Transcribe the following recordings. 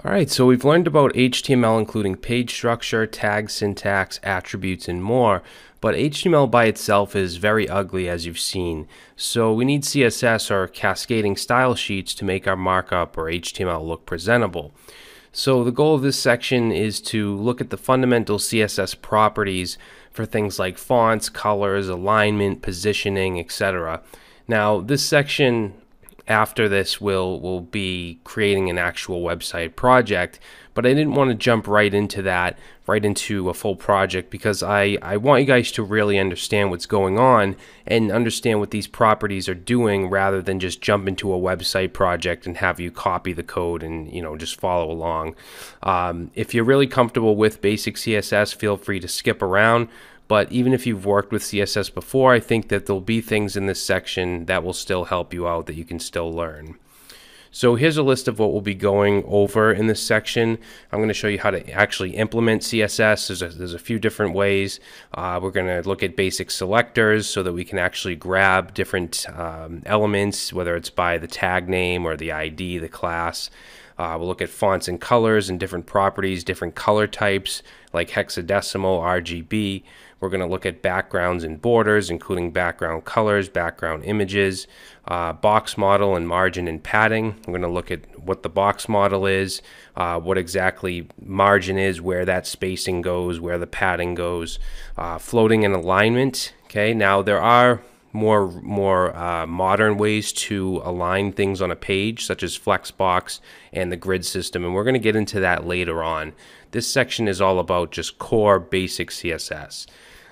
Alright, so we've learned about HTML including page structure, tag syntax, attributes, and more, but HTML by itself is very ugly as you've seen. So we need CSS or cascading style sheets to make our markup or HTML look presentable. So the goal of this section is to look at the fundamental CSS properties for things like fonts, colors, alignment, positioning, etc. Now this section after this will be creating an actual website project, but I didn't want to jump right into that, right into a full project, because I want you guys to really understand what's going on and understand what these properties are doing rather than just jump into a website project and have you copy the code and just follow along. If you're really comfortable with basic CSS, feel free to skip around. But even if you've worked with CSS before, I think that there'll be things in this section that will still help you out that you can still learn. So here's a list of what we'll be going over in this section. I'm going to show you how to actually implement CSS. There's a few different ways. We're going to look at basic selectors so that we can actually grab different elements, whether it's by the tag name or the ID, the class. We'll look at fonts and colors and different properties, different color types like hexadecimal, RGB. We're going to look at backgrounds and borders, including background colors, background images, box model and margin and padding. We're going to look at what the box model is, what exactly margin is, where that spacing goes, where the padding goes, floating and alignment. Okay, now there are more modern ways to align things on a page, such as Flexbox and the grid system, and we're going to get into that later on. This section is all about just core basic CSS.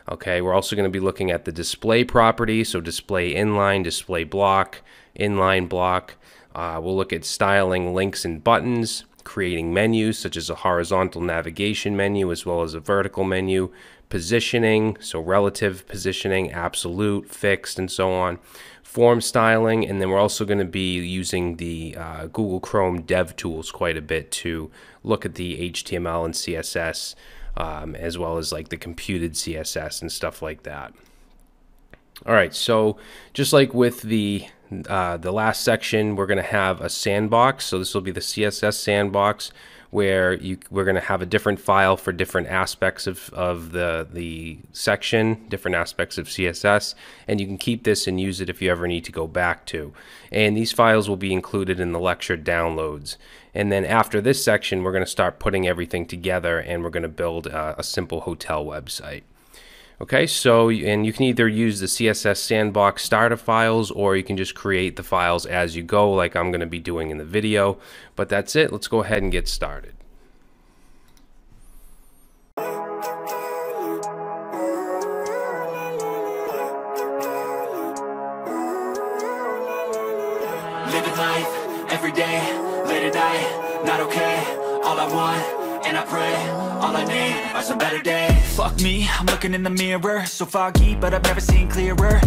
Okay, we're also going to be looking at the display property, so display inline, display block, inline block. We'll look at styling links and buttons, creating menus such as a horizontal navigation menu as well as a vertical menu, positioning, so relative positioning, absolute, fixed, and so on, form styling, and then we're also going to be using the Google Chrome Dev Tools quite a bit to look at the HTML and CSS as well as like the computed CSS and stuff like that. All right, so just like with the last section, we're going to have a sandbox. So this will be the CSS sandbox, where we're going to have a different file for different aspects of the section, different aspects of CSS, and you can keep this and use it if you ever need to go back to. And these files will be included in the lecture downloads. And then after this section, we're going to start putting everything together, and we're going to build a simple hotel website. Okay, so, and you can either use the CSS sandbox starter files, or you can just create the files as you go, like I'm going to be doing in the video. But that's it. Let's go ahead and get started. Living life every day, late at night, not okay. All I want, and I pray, all I need are some better days. Fuck me, I'm looking in the mirror, so foggy, but I've never seen clearer.